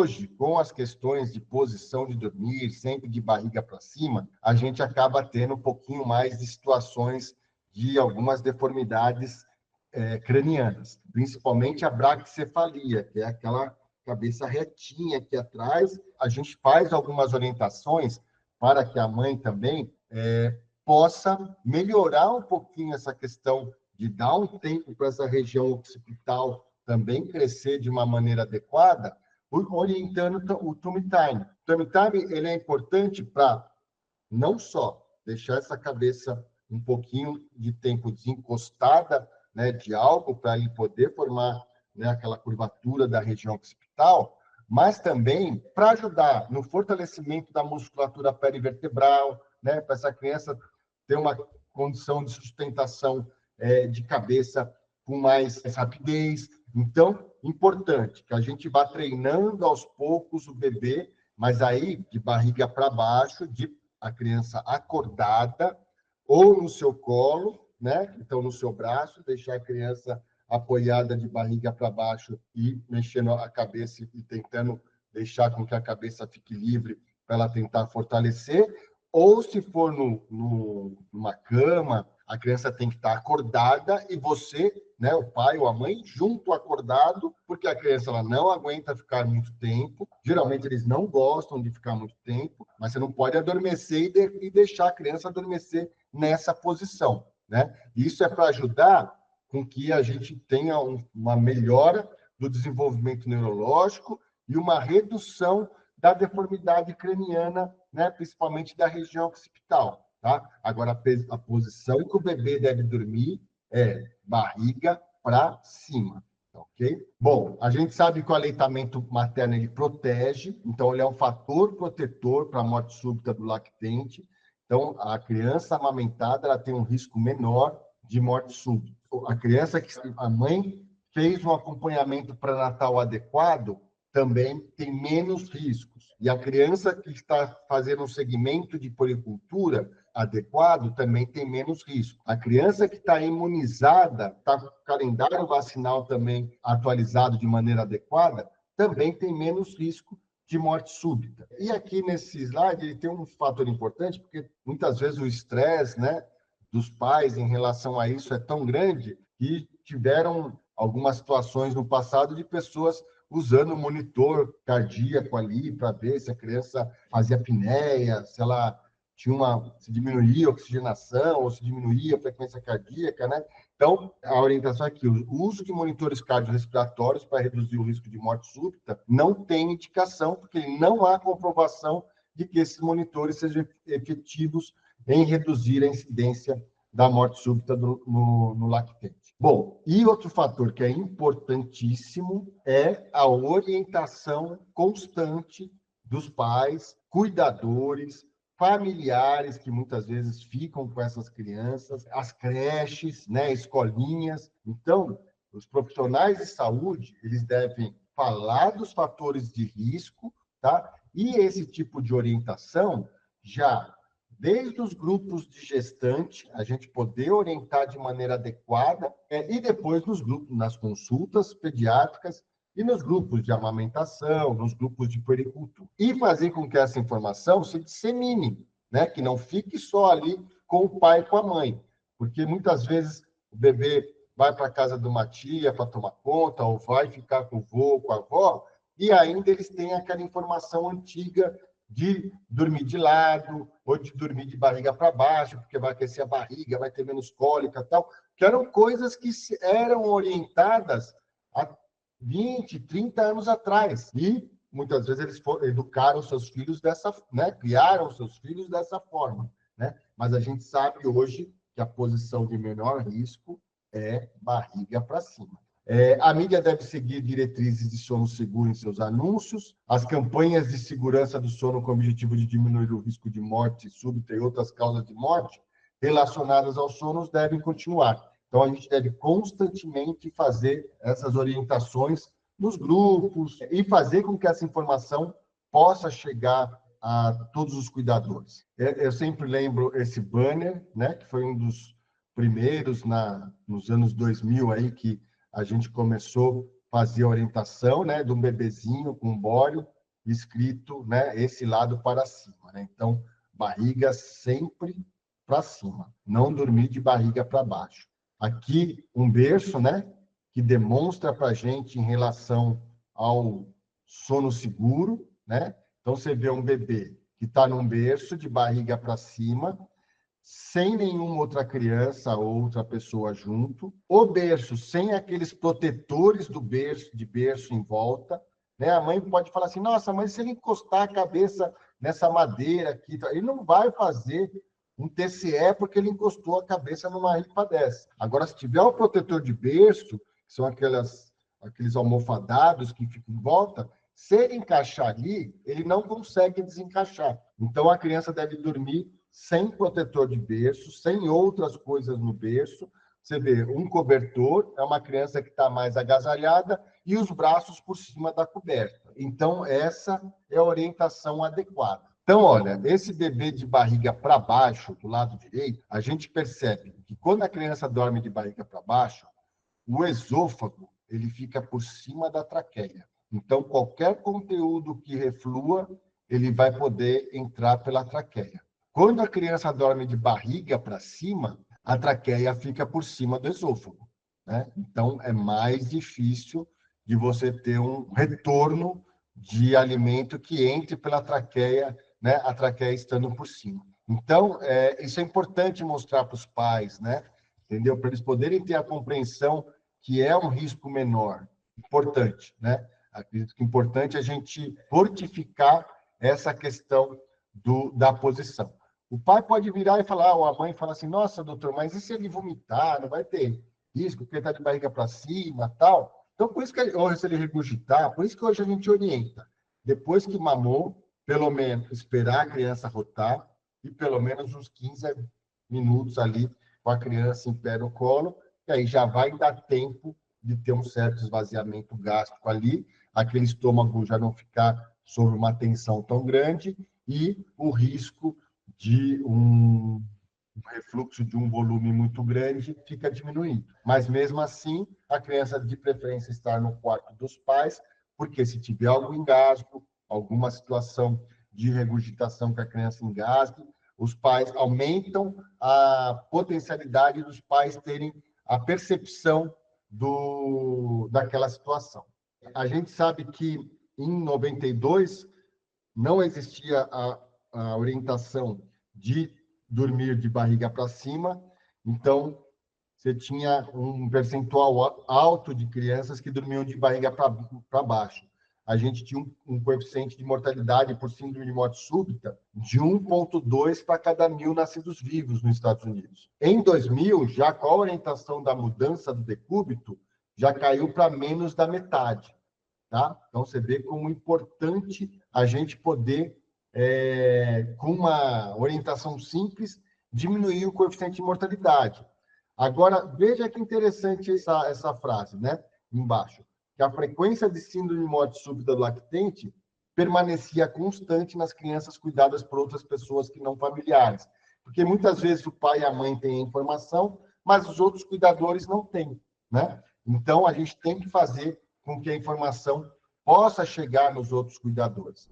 hoje, com as questões de posição de dormir, sempre de barriga para cima, a gente acaba tendo um pouquinho mais de situações de algumas deformidades cranianas, principalmente a braquicefalia, que é aquela cabeça retinha aqui atrás. A gente faz algumas orientações para que a mãe também possa melhorar um pouquinho essa questão de dar um tempo para essa região occipital também crescer de uma maneira adequada, orientando o tummy time. O tummy time ele é importante para não só deixar essa cabeça um pouquinho de tempo desencostada, né, de algo, para ele poder formar, né, aquela curvatura da região occipital, mas também para ajudar no fortalecimento da musculatura perivertebral, né, para essa criança ter uma condição de sustentação de cabeça com mais rapidez. Então, importante que a gente vá treinando aos poucos o bebê, mas aí de barriga para baixo, de a criança acordada ou no seu colo, né? Então, no seu braço, deixar a criança apoiada de barriga para baixo e mexendo a cabeça e tentando deixar com que a cabeça fique livre para ela tentar fortalecer. Ou se for numa cama, a criança tem que estar acordada e você, né, o pai ou a mãe, junto acordado, porque a criança ela não aguenta ficar muito tempo. Geralmente eles não gostam de ficar muito tempo, mas você não pode adormecer e deixar a criança adormecer nessa posição, né? Isso é para ajudar com que a gente tenha uma melhora do desenvolvimento neurológico e uma redução da deformidade craniana, né, principalmente da região occipital. Tá? Agora, a posição que o bebê deve dormir é barriga para cima. Ok? Bom, a gente sabe que o aleitamento materno ele protege, então ele é um fator protetor para a morte súbita do lactente. Então, a criança amamentada ela tem um risco menor de morte súbita. A criança que a mãe fez um acompanhamento pré-natal adequado também tem menos riscos. E a criança que está fazendo um segmento de puericultura adequado também tem menos risco. A criança que está imunizada, está com o calendário vacinal também atualizado de maneira adequada, também tem menos risco de morte súbita. E aqui nesse slide ele tem um fator importante, porque muitas vezes o estresse, né, dos pais em relação a isso é tão grande que tiveram algumas situações no passado de pessoas usando monitor cardíaco ali para ver se a criança fazia apneia, se ela se diminuía a oxigenação ou se diminuía a frequência cardíaca, né? Então, a orientação é que o uso de monitores cardiorrespiratórios para reduzir o risco de morte súbita não tem indicação, porque não há comprovação de que esses monitores sejam efetivos em reduzir a incidência da morte súbita no lactente. Bom, e outro fator que é importantíssimo é a orientação constante dos pais, cuidadores, familiares que muitas vezes ficam com essas crianças, as creches, né, escolinhas. Então, os profissionais de saúde, eles devem falar dos fatores de risco, tá? E esse tipo de orientação já desde os grupos de gestante, a gente poder orientar de maneira adequada, e depois nos grupos, nas consultas pediátricas e nos grupos de amamentação, nos grupos de puericultura. E fazer com que essa informação se dissemine, né? Que não fique só ali com o pai e com a mãe, porque muitas vezes o bebê vai para a casa de uma tia para tomar conta, ou vai ficar com o vô, com a avó, e ainda eles têm aquela informação antiga de dormir de lado, ou de dormir de barriga para baixo, porque vai aquecer a barriga, vai ter menos cólica e tal, que eram coisas que eram orientadas há 20, 30 anos atrás. E muitas vezes eles educaram seus filhos dessa, né, criaram seus filhos dessa forma, né? Mas a gente sabe hoje que a posição de menor risco é barriga para cima. A mídia deve seguir diretrizes de sono seguro em seus anúncios. As campanhas de segurança do sono com o objetivo de diminuir o risco de morte súbita e outras causas de morte relacionadas ao sono devem continuar. Então, a gente deve constantemente fazer essas orientações nos grupos e fazer com que essa informação possa chegar a todos os cuidadores. Eu sempre lembro esse banner, né, que foi um dos primeiros nos anos 2000 aí que a gente começou fazia a orientação, né, de um bebezinho com bólio escrito, né, esse lado para cima, né? Então, barriga sempre para cima, não dormir de barriga para baixo. Aqui, um berço, né, que demonstra para a gente em relação ao sono seguro, né? Então, você vê um bebê que está num berço de barriga para cima, sem nenhuma outra criança ou outra pessoa junto, o berço sem aqueles protetores do berço, de berço em volta, né? A mãe pode falar assim, nossa, mas se ele encostar a cabeça nessa madeira aqui, ele não vai fazer um TCE porque ele encostou a cabeça numa ripa dessa. Agora, se tiver o protetor de berço, que são aqueles almofadados que ficam em volta, se ele encaixar ali, ele não consegue desencaixar. Então, a criança deve dormir sem protetor de berço, sem outras coisas no berço. Você vê, um cobertor é uma criança que está mais agasalhada e os braços por cima da coberta. Então, essa é a orientação adequada. Então, olha, esse bebê de barriga para baixo, do lado direito, a gente percebe que quando a criança dorme de barriga para baixo, o esôfago ele fica por cima da traqueia. Então, qualquer conteúdo que reflua, ele vai poder entrar pela traqueia. Quando a criança dorme de barriga para cima, a traqueia fica por cima do esôfago, né? Então, é mais difícil de você ter um retorno de alimento que entre pela traqueia, né? A traqueia estando por cima. Então, isso é importante mostrar para os pais, né? Entendeu? Para eles poderem ter a compreensão que é um risco menor. Importante, né? Acredito que é importante a gente fortificar essa questão da posição. O pai pode virar e falar, ou a mãe fala assim, nossa, doutor, mas e se ele vomitar? Não vai ter risco, porque ele está de barriga para cima, tal. Então, por isso que, ou se ele regurgitar, por isso que hoje a gente orienta. Depois que mamou, pelo menos esperar a criança rotar e pelo menos uns 15 minutos ali com a criança em pé no colo, e aí já vai dar tempo de ter um certo esvaziamento gástrico ali, aquele estômago já não ficar sob uma tensão tão grande e o risco de um refluxo de um volume muito grande fica diminuindo. Mas, mesmo assim, a criança, de preferência, estar no quarto dos pais, porque se tiver algum engasgo, alguma situação de regurgitação que a criança engasgue, os pais aumentam a potencialidade dos pais terem a percepção daquela situação. A gente sabe que, em 92, não existia a orientação de dormir de barriga para cima, então você tinha um percentual alto de crianças que dormiam de barriga para baixo. A gente tinha um coeficiente de mortalidade por síndrome de morte súbita de 1,2 para cada 1.000 nascidos vivos nos Estados Unidos. Em 2000, já com a orientação da mudança do decúbito, já caiu para menos da metade. Tá? Então, você vê como é importante a gente poder, com uma orientação simples, diminuir o coeficiente de mortalidade. Agora, veja que interessante essa frase, né? Embaixo, que a frequência de síndrome de morte súbita do lactente permanecia constante nas crianças cuidadas por outras pessoas que não familiares. Porque muitas vezes o pai e a mãe têm a informação, mas os outros cuidadores não têm, né? Então, a gente tem que fazer com que a informação possa chegar nos outros cuidadores.